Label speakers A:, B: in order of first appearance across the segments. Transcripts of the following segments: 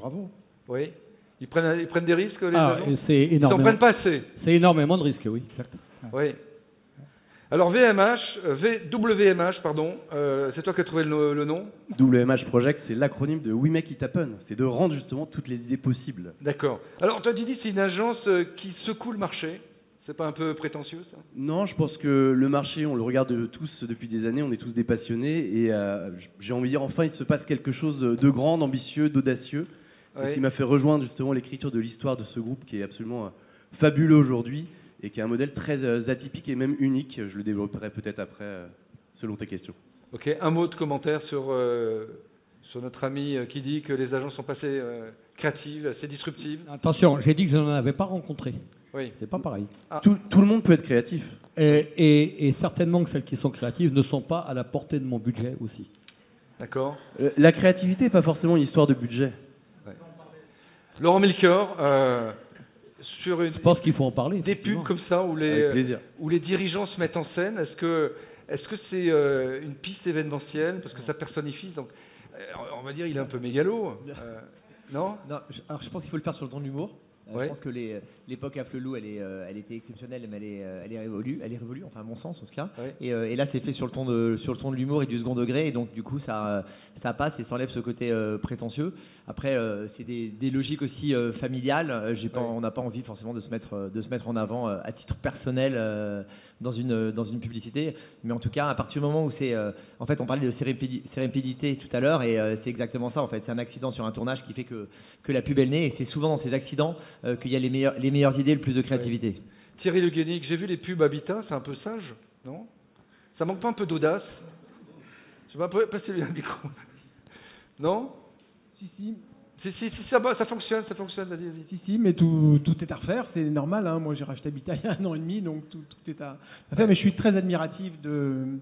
A: bravo.
B: Oui. Ils prennent des risques, les
C: Ah,
B: agences?
C: c'est
B: Ils n'en
C: énormément.
B: prennent pas assez.
C: C'est énormément de risques, oui. Certes.
B: Oui. Alors WMH, pardon, c'est toi qui as trouvé le nom?
D: WMH Project, c'est l'acronyme de We Make It Happen. C'est de rendre justement toutes les idées possibles.
B: D'accord. Alors toi tu dis c'est une agence qui secoue le marché. C'est pas un peu prétentieux ça?
D: Non, je pense que le marché, on le regarde tous depuis des années, on est tous des passionnés et j'ai envie de dire enfin il se passe quelque chose de grand, d'ambitieux, d'audacieux.
B: Ouais.
D: Ce qui m'a fait rejoindre justement l'écriture de l'histoire de ce groupe qui est absolument fabuleux aujourd'hui et qui est un modèle très atypique et même unique. Je le développerai peut-être après selon tes questions.
B: Ok, un mot de commentaire sur notre ami qui dit que les agences sont pas assez créatives, assez disruptives.
C: Attention, j'ai dit que je n'en avais pas rencontré.
B: Oui.
C: C'est pas pareil.
B: Ah.
D: Tout le monde peut être créatif.
C: Et certainement que celles qui sont créatives ne sont pas à la portée de mon budget aussi.
B: D'accord.
D: La créativité n'est pas forcément une histoire de budget.
B: Ouais. Laurent Melchior, sur
C: Je pense qu'il faut en parler.
B: des pubs comme ça où
D: Avec plaisir.
B: les dirigeants se mettent en scène, est-ce que c'est une piste événementielle parce que ça personnifie, donc on va dire il est un peu mégalo, non?
E: Non, alors je pense qu'il faut le faire sur le ton de l'humour.
B: Ouais.
E: Je pense que l'époque à Flelou, elle était exceptionnelle, mais elle est révolue, enfin à mon sens en tout cas.
B: Ouais.
E: Et là, c'est fait sur le ton de l'humour et du second degré, et donc du coup, ça passe et ça enlève ce côté prétentieux. Après, c'est des logiques aussi familiales. On n'a pas envie forcément de se mettre en avant à titre personnel dans une publicité, mais en tout cas, à partir du moment où c'est, en fait, on parlait de sérendipité tout à l'heure, et c'est exactement ça. En fait, c'est un accident sur un tournage qui fait que la pub elle naît, et c'est souvent dans ces accidents qu'il y a les meilleures idées, le plus de créativité.
B: Ouais. Thierry Le Guénic, j'ai vu les pubs Habitat, c'est un peu sage, non? Ça manque pas un peu d'audace? Je vais passer le micro. Non?
A: Si,
B: Ça fonctionne, vas-y.
A: si, mais tout est à refaire, c'est normal. Hein. Moi, j'ai racheté Habitat il y a 1 an et demi, donc tout est à faire. Mais je suis très admiratif de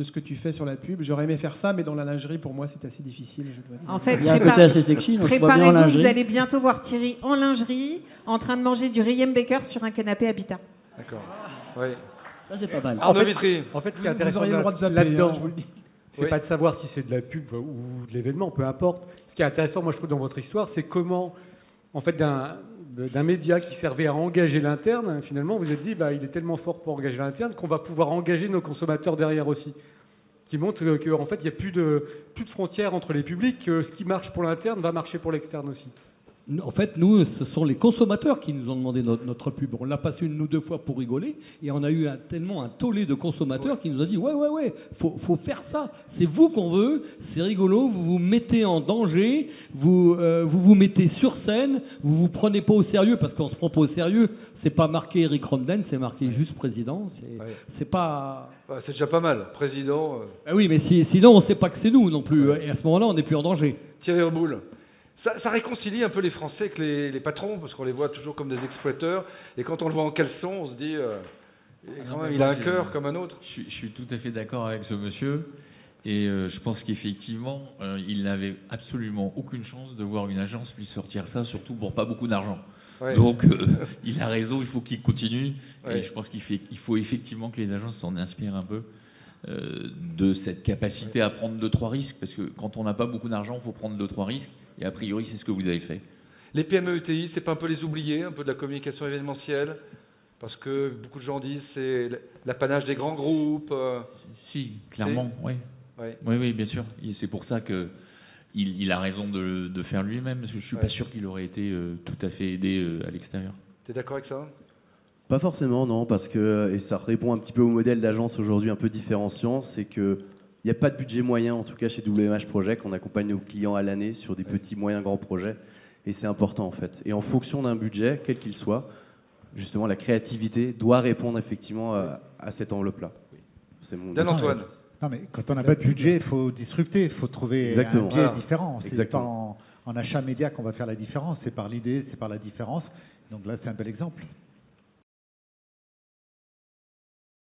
A: ce que tu fais sur la pub. J'aurais aimé faire ça, mais dans la lingerie, pour moi, c'est assez difficile. Je dois dire.
F: En fait,
G: Il y a un côté assez sexy, donc je vois bien en
F: préparez-vous,
G: lingerie.
F: vous allez bientôt voir Thierry en lingerie, en train de manger du Riem Baker sur un canapé Habitat.
B: D'accord. Oui.
G: Ça, c'est pas mal.
B: Arnaud Vitry.
H: En fait, ce qui est
A: Vous
H: intéressant
A: auriez le droit de zapper,
H: là-dedans,
A: hein, je vous le dis.
H: c'est
B: Oui.
H: pas de savoir si c'est de la pub ou de l'événement, peu importe. Ce qui est intéressant, moi je trouve, dans votre histoire, c'est comment, en fait, d'un média qui servait à engager l'interne, finalement, vous êtes dit, il est tellement fort pour engager l'interne qu'on va pouvoir engager nos consommateurs derrière aussi. Qui montre qu'en fait, il n'y a plus de frontières entre les publics, que ce qui marche pour l'interne va marcher pour l'externe aussi.
C: En fait, nous, ce sont les consommateurs qui nous ont demandé notre pub. On l'a passé 1 ou 2 fois pour rigoler, et on a eu tellement un tollé de consommateurs qui nous a dit ouais, faut faire ça. C'est vous qu'on veut, c'est rigolo, vous vous mettez en danger, vous vous mettez sur scène, vous vous prenez pas au sérieux parce qu'on se prend pas au sérieux. C'est pas marqué Eric Romden, c'est marqué juste président. C'est pas.
B: C'est déjà pas mal, président.
C: Ah oui, mais sinon on sait pas que c'est nous non plus. Et à ce moment-là, on n'est plus en danger.
B: Thierry Reboul. Ça réconcilie un peu les Français avec les patrons, parce qu'on les voit toujours comme des exploiteurs, et quand on le voit en caleçon, on se dit, quand même, il a un cœur comme un autre.
I: Je suis tout à fait d'accord avec ce monsieur, et je pense qu'effectivement, il n'avait absolument aucune chance de voir une agence lui sortir ça, surtout pour pas beaucoup d'argent.
B: Ouais.
I: Donc, il a raison, il faut qu'il continue,
B: Ouais.
I: et je pense qu'il faut effectivement que les agences s'en inspirent un peu. De cette capacité à prendre 2-3 risques, parce que quand on n'a pas beaucoup d'argent, il faut prendre 2-3 risques, et a priori c'est ce que vous avez fait.
B: Les PME ETI, c'est pas un peu les oubliés, un peu de la communication événementielle, parce que beaucoup de gens disent c'est l'apanage des grands groupes.
I: Si, clairement, oui.
B: Ouais.
I: Oui, bien sûr. Et c'est pour ça que il a raison de faire lui-même, parce que je suis pas sûr qu'il aurait été tout à fait aidé à l'extérieur.
B: T'es d'accord avec ça?
D: Pas forcément, non, parce que, et ça répond un petit peu au modèle d'agence aujourd'hui un peu différenciant, c'est que il n'y a pas de budget moyen, en tout cas chez WMH Project, on accompagne nos clients à l'année sur des petits, moyens, grands projets, et c'est important en fait. Et en fonction d'un budget, quel qu'il soit, justement la créativité doit répondre effectivement à cette enveloppe-là. C'est mon
B: Dan Antoine.
J: Non mais quand on n'a pas de budget, il faut disrupter, il faut trouver
D: Exactement.
J: un biais
D: Voilà.
J: différent. C'est pas
D: Exactement.
J: en achat média qu'on va faire la différence, c'est par l'idée, c'est par la différence. Donc là, c'est un bel exemple.